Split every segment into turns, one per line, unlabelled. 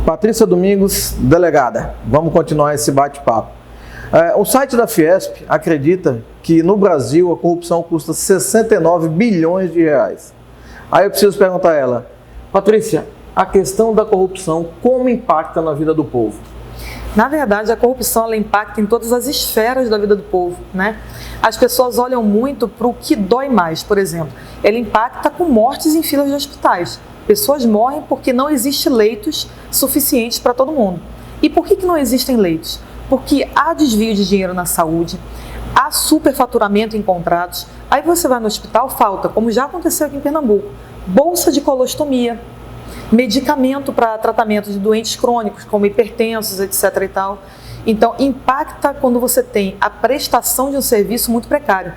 Patrícia Domingos, delegada, vamos continuar esse bate-papo. O site da Fiesp acredita que no Brasil a corrupção custa 69 bilhões de reais. Aí eu preciso perguntar a ela, Patrícia, a questão da corrupção, como impacta na vida do povo?
Na verdade, a corrupção ela impacta em todas as esferas da vida do povo, né? As pessoas olham muito para o que dói mais, por exemplo. Ela impacta com mortes em filas de hospitais. Pessoas morrem porque não existem leitos suficientes para todo mundo. E por que não existem leitos? Porque há desvio de dinheiro na saúde, há superfaturamento em contratos. Aí você vai no hospital, falta, como já aconteceu aqui em Pernambuco, bolsa de colostomia, medicamento para tratamento de doentes crônicos, como hipertensos, etc. e tal. Então, impacta quando você tem a prestação de um serviço muito precário.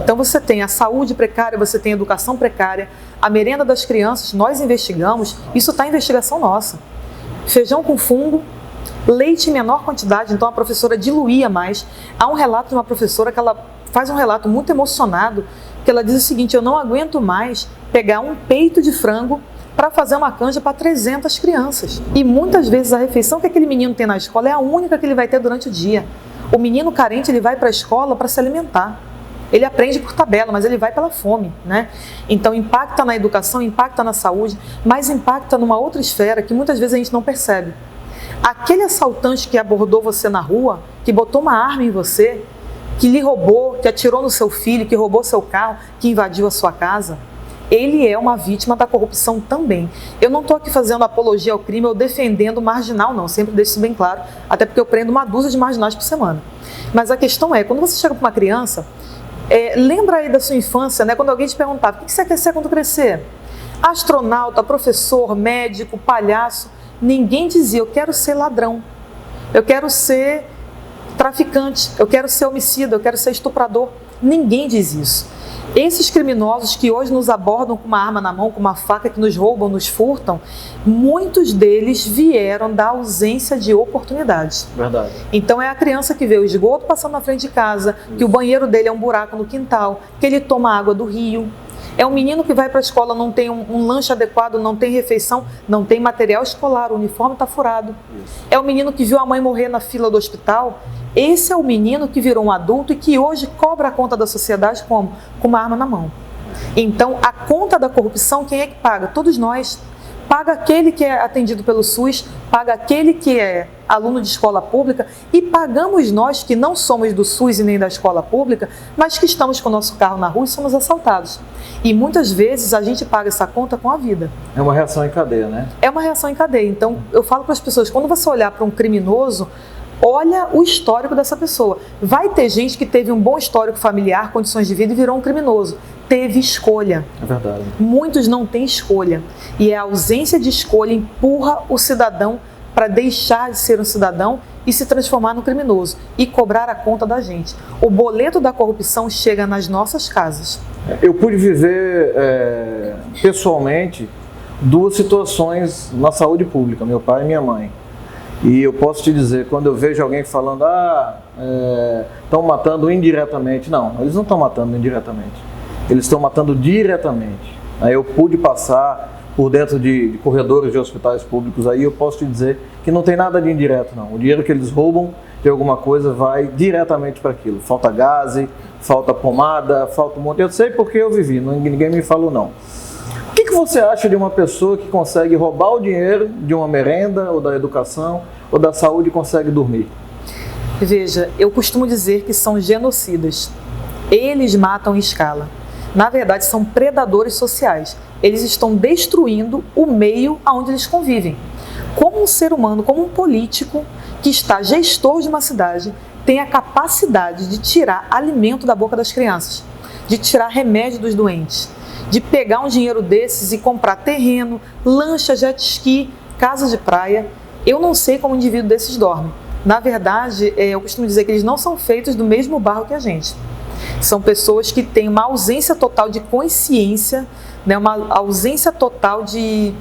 Então, você tem a saúde precária, você tem a educação precária, a merenda das crianças, nós investigamos, isso está em investigação nossa. Feijão com fungo, leite em menor quantidade, então a professora diluía mais. Há um relato de uma professora que ela faz um relato muito emocionado, que ela diz o seguinte, eu não aguento mais pegar um peito de frango para fazer uma canja para 300 crianças. E muitas vezes a refeição que aquele menino tem na escola é a única que ele vai ter durante o dia. O menino carente, ele vai para a escola para se alimentar. Ele aprende por tabela, mas ele vai pela fome, né? Então impacta na educação, impacta na saúde, mas impacta numa outra esfera que muitas vezes a gente não percebe. Aquele assaltante que abordou você na rua, que botou uma arma em você, que lhe roubou, que atirou no seu filho, que roubou seu carro, que invadiu a sua casa, ele é uma vítima da corrupção também. Eu não estou aqui fazendo apologia ao crime ou defendendo o marginal, não. Sempre deixo isso bem claro, até porque eu prendo uma dúzia de marginais por semana. Mas a questão é, quando você chega para uma criança, lembra aí da sua infância, né? Quando alguém te perguntava, o que você quer ser quando crescer? Astronauta, professor, médico, palhaço. Ninguém dizia, eu quero ser ladrão, eu quero ser traficante, eu quero ser homicida, eu quero ser estuprador. Ninguém diz isso. Esses criminosos que hoje nos abordam com uma arma na mão, com uma faca, que nos roubam, nos furtam, muitos deles vieram da ausência de oportunidades.
Verdade.
Então é a criança que vê o esgoto passando na frente de casa, que o banheiro dele é um buraco no quintal, que ele toma água do rio. É um menino que vai para a escola, não tem um lanche adequado, não tem refeição, não tem material escolar, o uniforme está furado. É o menino que viu a mãe morrer na fila do hospital. Esse é o menino que virou um adulto e que hoje cobra a conta da sociedade como? Com uma arma na mão. Então, a conta da corrupção, quem é que paga? Todos nós. Paga aquele que é atendido pelo SUS, paga aquele que é aluno de escola pública e pagamos nós que não somos do SUS e nem da escola pública, mas que estamos com o nosso carro na rua e somos assaltados. E muitas vezes a gente paga essa conta com a vida.
É uma reação em cadeia, né?
É uma reação em cadeia. Então, eu falo para as pessoas, quando você olhar para um criminoso, olha o histórico dessa pessoa. Vai ter gente que teve um bom histórico familiar, condições de vida e virou um criminoso. Teve escolha.
É verdade.
Muitos não têm escolha. E a ausência de escolha empurra o cidadão para deixar de ser um cidadão e se transformar no criminoso e cobrar a conta da gente. O boleto da corrupção chega nas nossas casas.
Eu pude viver pessoalmente duas situações na saúde pública, meu pai e minha mãe. E eu posso te dizer, quando eu vejo alguém falando, estão matando indiretamente. Não, eles não estão matando indiretamente. Eles estão matando diretamente. Aí eu pude passar por dentro de corredores de hospitais públicos, aí eu posso te dizer que não tem nada de indireto, não. O dinheiro que eles roubam de alguma coisa vai diretamente para aquilo. Falta gás, falta pomada, falta um monte. Eu sei porque eu vivi, ninguém me falou não. O que você acha de uma pessoa que consegue roubar o dinheiro de uma merenda, ou da educação, ou da saúde e consegue dormir?
Veja, eu costumo dizer que são genocidas. Eles matam em escala. Na verdade, são predadores sociais. Eles estão destruindo o meio onde eles convivem. Como um ser humano, como um político que está gestor de uma cidade, tem a capacidade de tirar alimento da boca das crianças, de tirar remédio dos doentes, de pegar um dinheiro desses e comprar terreno, lancha, jet ski, casa de praia. Eu não sei como um indivíduo desses dorme. Na verdade, eu costumo dizer que eles não são feitos do mesmo barro que a gente. São pessoas que têm uma ausência total de consciência, né, uma ausência total de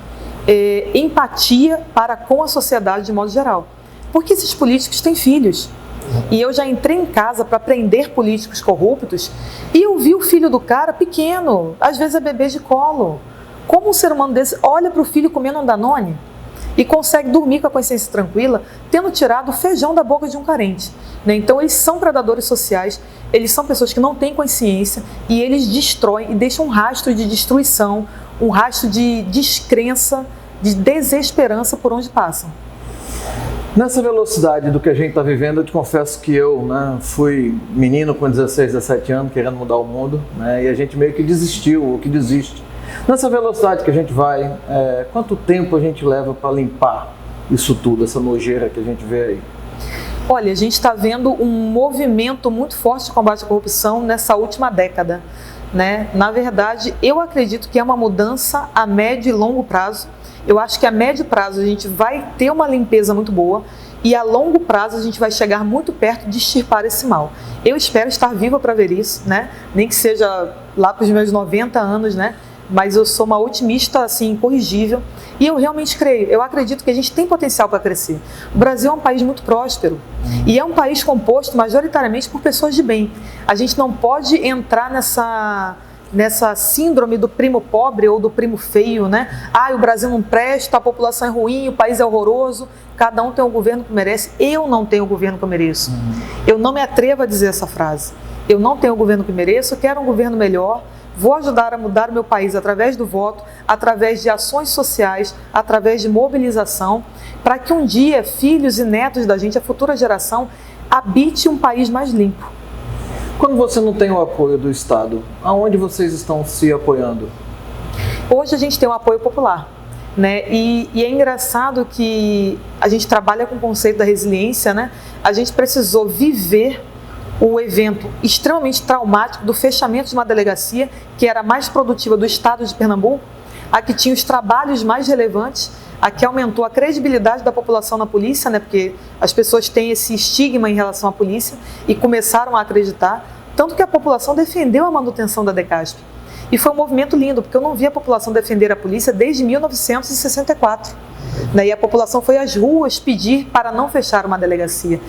empatia para com a sociedade de modo geral. Porque esses políticos têm filhos. E eu já entrei em casa para prender políticos corruptos e eu vi o filho do cara pequeno, às vezes é bebê de colo. Como um ser humano desse olha para o filho comendo um Danone e consegue dormir com a consciência tranquila, tendo tirado o feijão da boca de um carente, né? Então eles são predadores sociais, eles são pessoas que não têm consciência e eles destroem e deixam um rastro de destruição, um rastro de descrença, de desesperança por onde passam.
Nessa velocidade do que a gente está vivendo, eu te confesso que eu fui menino com 16, 17 anos, querendo mudar o mundo, né? E a gente meio que desistiu, ou que desiste. Nessa velocidade que a gente vai, quanto tempo a gente leva para limpar isso tudo, essa nojeira que a gente vê aí?
Olha, a gente está vendo um movimento muito forte de combate à corrupção nessa última década, né? Na verdade, eu acredito que é uma mudança a médio e longo prazo. Eu acho que a médio prazo a gente vai ter uma limpeza muito boa e a longo prazo a gente vai chegar muito perto de extirpar esse mal. Eu espero estar viva para ver isso, né? Nem que seja lá para os meus 90 anos, né? Mas eu sou uma otimista, assim, incorrigível, e eu realmente creio, eu acredito que a gente tem potencial para crescer. O Brasil é um país muito próspero e é um país composto majoritariamente por pessoas de bem. A gente não pode entrar nessa síndrome do primo pobre ou do primo feio, né? O Brasil não presta, a população é ruim, o país é horroroso, cada um tem o governo que merece. Eu não tenho o governo que eu mereço. Eu não me atrevo a dizer essa frase. Eu não tenho o governo que mereço, eu quero um governo melhor. Vou ajudar a mudar o meu país através do voto, através de ações sociais, através de mobilização, para que um dia filhos e netos da gente, a futura geração, habite um país mais limpo.
Quando você não tem o apoio do Estado, aonde vocês estão se apoiando?
Hoje a gente tem um apoio popular, né? E é engraçado que a gente trabalha com o conceito da resiliência, né? A gente precisou viver o evento extremamente traumático do fechamento de uma delegacia que era a mais produtiva do estado de Pernambuco, a que tinha os trabalhos mais relevantes, a que aumentou a credibilidade da população na polícia, né, porque as pessoas têm esse estigma em relação à polícia e começaram a acreditar, tanto que a população defendeu a manutenção da DECASP. E foi um movimento lindo, porque eu não vi a população defender a polícia desde 1964. E a população foi às ruas pedir para não fechar uma delegacia.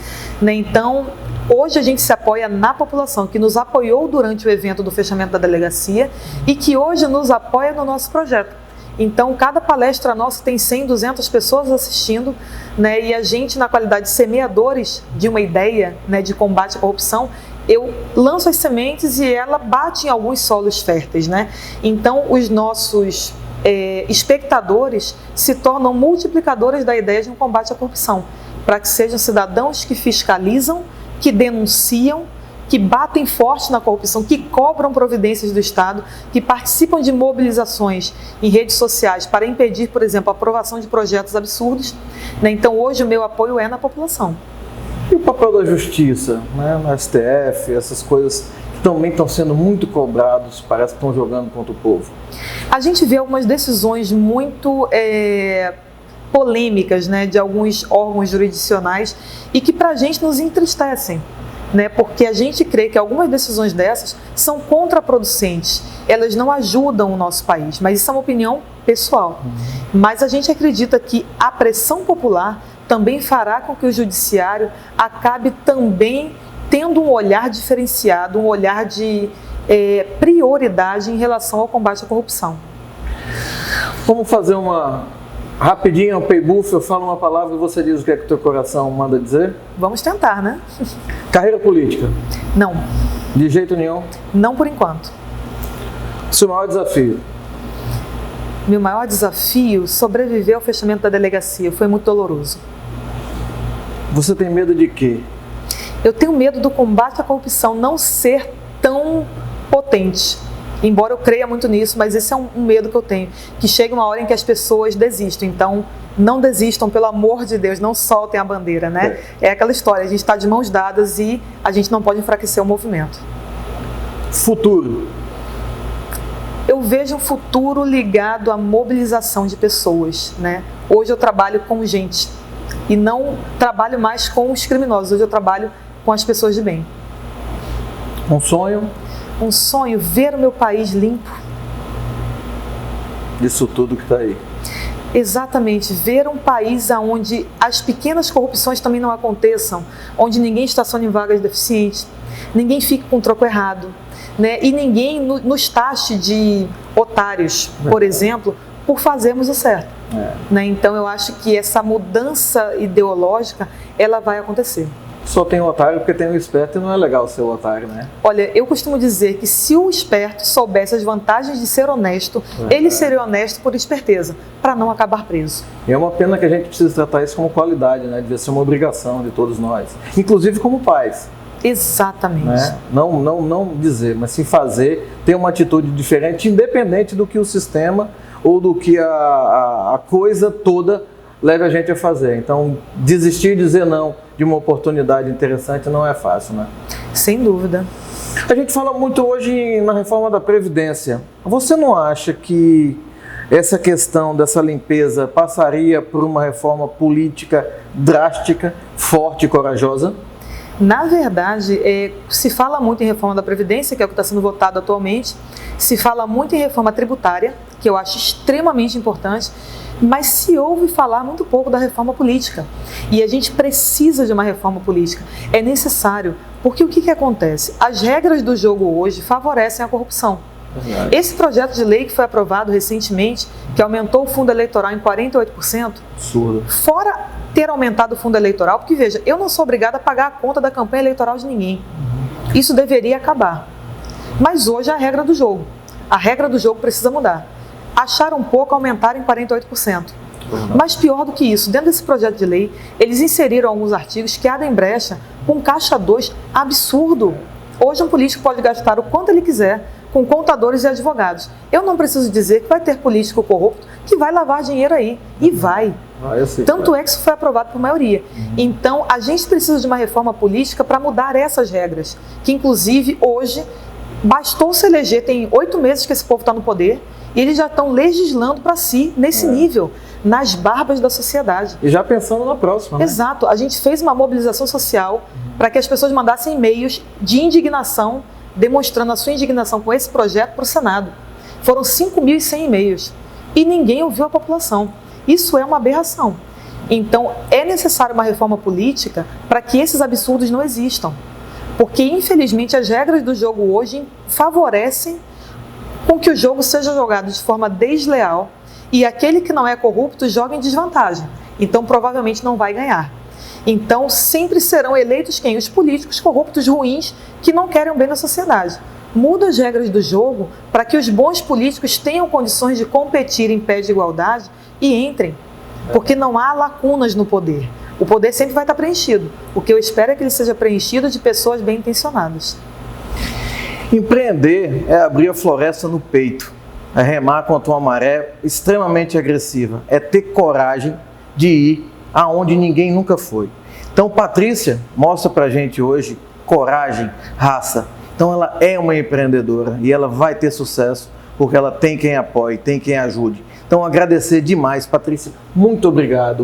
Então, hoje a gente se apoia na população, que nos apoiou durante o evento do fechamento da delegacia e que hoje nos apoia no nosso projeto. Então, cada palestra nossa tem 100, 200 pessoas assistindo, né? E a gente, na qualidade de semeadores de uma ideia, né, de combate à corrupção, eu lanço as sementes e ela bate em alguns solos férteis, né? Então, os nossos espectadores se tornam multiplicadores da ideia de um combate à corrupção, para que sejam cidadãos que fiscalizam, que denunciam, que batem forte na corrupção, que cobram providências do Estado, que participam de mobilizações em redes sociais para impedir, por exemplo, a aprovação de projetos absurdos, né? Então, hoje o meu apoio é na população.
E o papel da justiça, né, no STF, essas coisas que também estão sendo muito cobrados, parece que estão jogando contra o povo?
A gente vê algumas decisões muito polêmicas, né, de alguns órgãos jurisdicionais e que para a gente nos entristecem, né, porque a gente crê que algumas decisões dessas são contraproducentes, elas não ajudam o nosso país, mas isso é uma opinião pessoal. Mas a gente acredita que a pressão popular também fará com que o judiciário acabe também tendo um olhar diferenciado, um olhar de prioridade em relação ao combate à corrupção.
Vamos fazer uma rapidinha, um pay-buff, eu falo uma palavra e você diz o que é que o teu coração manda dizer?
Vamos tentar, né?
Carreira política?
Não.
De jeito nenhum?
Não por enquanto.
Seu maior desafio?
Meu maior desafio, sobreviver ao fechamento da delegacia. Foi muito doloroso.
Você tem medo de quê?
Eu tenho medo do combate à corrupção não ser tão potente. Embora eu creia muito nisso, mas esse é um medo que eu tenho. Que chega uma hora em que as pessoas desistem. Então, não desistam, pelo amor de Deus, não soltem a bandeira, né? É aquela história, a gente está de mãos dadas e a gente não pode enfraquecer o movimento.
Futuro?
Eu vejo um futuro ligado à mobilização de pessoas, né? Hoje eu trabalho com gente e não trabalho mais com os criminosos, hoje eu trabalho com as pessoas de bem.
Um sonho?
Um sonho, ver o meu país limpo.
Isso tudo que está aí.
Exatamente, ver um país onde as pequenas corrupções também não aconteçam, onde ninguém estacione em vagas deficientes, ninguém fique com troco errado, né? E ninguém nos taxe de otários, por exemplo, por fazermos o certo. Né? Então eu acho que essa mudança ideológica, ela vai acontecer.
Só tem o otário porque tem o esperto e não é legal ser o otário, né?
Olha, eu costumo dizer que se o esperto soubesse as vantagens de ser honesto, ele seria honesto por esperteza, para não acabar preso.
E é uma pena que a gente precisa tratar isso como qualidade, né? Devia ser uma obrigação de todos nós, inclusive como pais.
Exatamente.
Né? Não dizer, mas sim fazer, ter uma atitude diferente, independente do que o sistema ou do que a coisa toda leve a gente a fazer. Então, desistir e dizer não de uma oportunidade interessante não é fácil, né?
Sem dúvida.
A gente fala muito hoje na reforma da Previdência. Você não acha que essa questão dessa limpeza passaria por uma reforma política drástica, forte e corajosa?
Na verdade, se fala muito em reforma da Previdência, que é o que está sendo votado atualmente, se fala muito em reforma tributária, que eu acho extremamente importante, mas se ouve falar muito pouco da reforma política. E a gente precisa de uma reforma política. É necessário, porque o que acontece? As regras do jogo hoje favorecem a corrupção. Verdade. Esse projeto de lei que foi aprovado recentemente, que aumentou o fundo eleitoral em 48%,
absurdo.
Fora ter aumentado o fundo eleitoral, porque veja, eu não sou obrigada a pagar a conta da campanha eleitoral de ninguém. Isso deveria acabar. Mas hoje é a regra do jogo. A regra do jogo precisa mudar. Acharam pouco aumentar em 48%. Mas pior do que isso, dentro desse projeto de lei, eles inseriram alguns artigos que abrem brecha com caixa 2 absurdo. Hoje um político pode gastar o quanto ele quiser com contadores e advogados. Eu não preciso dizer que vai ter político corrupto que vai lavar dinheiro aí. E vai. Tanto é que isso foi aprovado por maioria. Então, a gente precisa de uma reforma política para mudar essas regras. Que, inclusive, hoje, bastou se eleger, tem 8 meses que esse povo está no poder, e eles já estão legislando para si, nesse nível, nas barbas da sociedade.
E já pensando na próxima, né?
Exato. A gente fez uma mobilização social para que as pessoas mandassem e-mails de indignação, demonstrando a sua indignação com esse projeto para o Senado. Foram 5.100 e-mails. E ninguém ouviu a população. Isso é uma aberração. Então, é necessária uma reforma política para que esses absurdos não existam. Porque, infelizmente, as regras do jogo hoje favorecem com que o jogo seja jogado de forma desleal e aquele que não é corrupto joga em desvantagem. Então, provavelmente não vai ganhar. Então, sempre serão eleitos quem? Os políticos corruptos ruins que não querem o bem da sociedade. Muda as regras do jogo para que os bons políticos tenham condições de competir em pé de igualdade e entrem. Porque não há lacunas no poder. O poder sempre vai estar preenchido. O que eu espero é que ele seja preenchido de pessoas bem intencionadas.
Empreender é abrir a floresta no peito, é remar contra uma maré extremamente agressiva, é ter coragem de ir aonde ninguém nunca foi. Então, Patrícia mostra pra gente hoje coragem, raça. Então, ela é uma empreendedora e ela vai ter sucesso porque ela tem quem apoie, tem quem ajude. Então, agradecer demais, Patrícia. Muito obrigado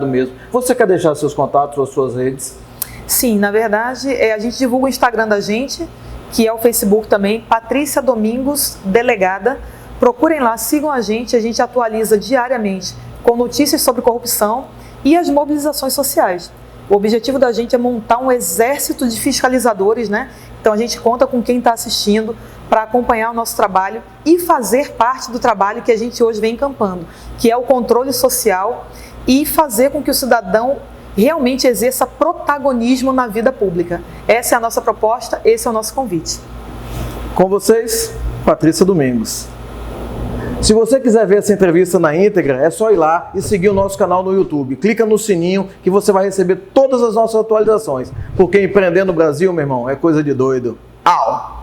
mesmo. Você quer deixar seus contatos ou suas redes?
Sim, na verdade, a gente divulga o Instagram da gente, que é o Facebook também, Patrícia Domingos Delegada. Procurem lá, sigam a gente atualiza diariamente com notícias sobre corrupção e as mobilizações sociais. O objetivo da gente é montar um exército de fiscalizadores, né? Então a gente conta com quem está assistindo para acompanhar o nosso trabalho e fazer parte do trabalho que a gente hoje vem encampando, que é o controle social e fazer com que o cidadão realmente exerça protagonismo na vida pública. Essa é a nossa proposta, esse é o nosso convite.
Com vocês, Patrícia Domingos. Se você quiser ver essa entrevista na íntegra, é só ir lá e seguir o nosso canal no YouTube. Clica no sininho que você vai receber todas as nossas atualizações. Porque empreender no Brasil, meu irmão, é coisa de doido. Au!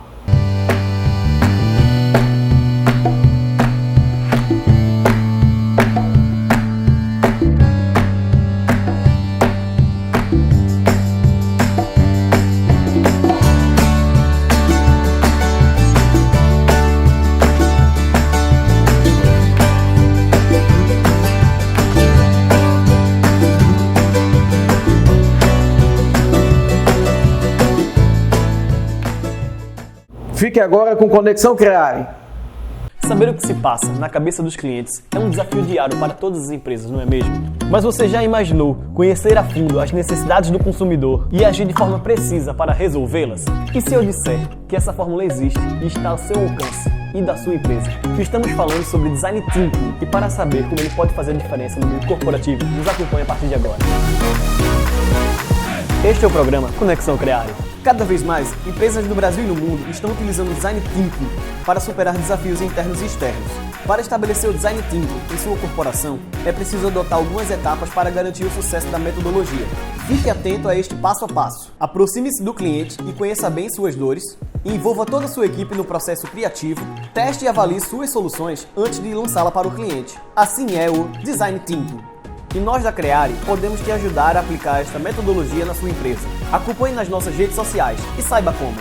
Fique agora com Conexão Creare.
Saber o que se passa na cabeça dos clientes é um desafio diário para todas as empresas, não é mesmo? Mas você já imaginou conhecer a fundo as necessidades do consumidor e agir de forma precisa para resolvê-las? E se eu disser que essa fórmula existe e está ao seu alcance e da sua empresa? Estamos falando sobre Design Thinking e para saber como ele pode fazer diferença no mundo corporativo, nos acompanhe a partir de agora. Este é o programa Conexão Creare. Cada vez mais, empresas do Brasil e no mundo estão utilizando o Design Thinking para superar desafios internos e externos. Para estabelecer o Design Thinking em sua corporação, é preciso adotar algumas etapas para garantir o sucesso da metodologia. Fique atento a este passo a passo. Aproxime-se do cliente e conheça bem suas dores. Envolva toda a sua equipe no processo criativo. Teste e avalie suas soluções antes de lançá-la para o cliente. Assim é o Design Thinking. E nós da Creare podemos te ajudar a aplicar esta metodologia na sua empresa. Acompanhe nas nossas redes sociais e saiba como.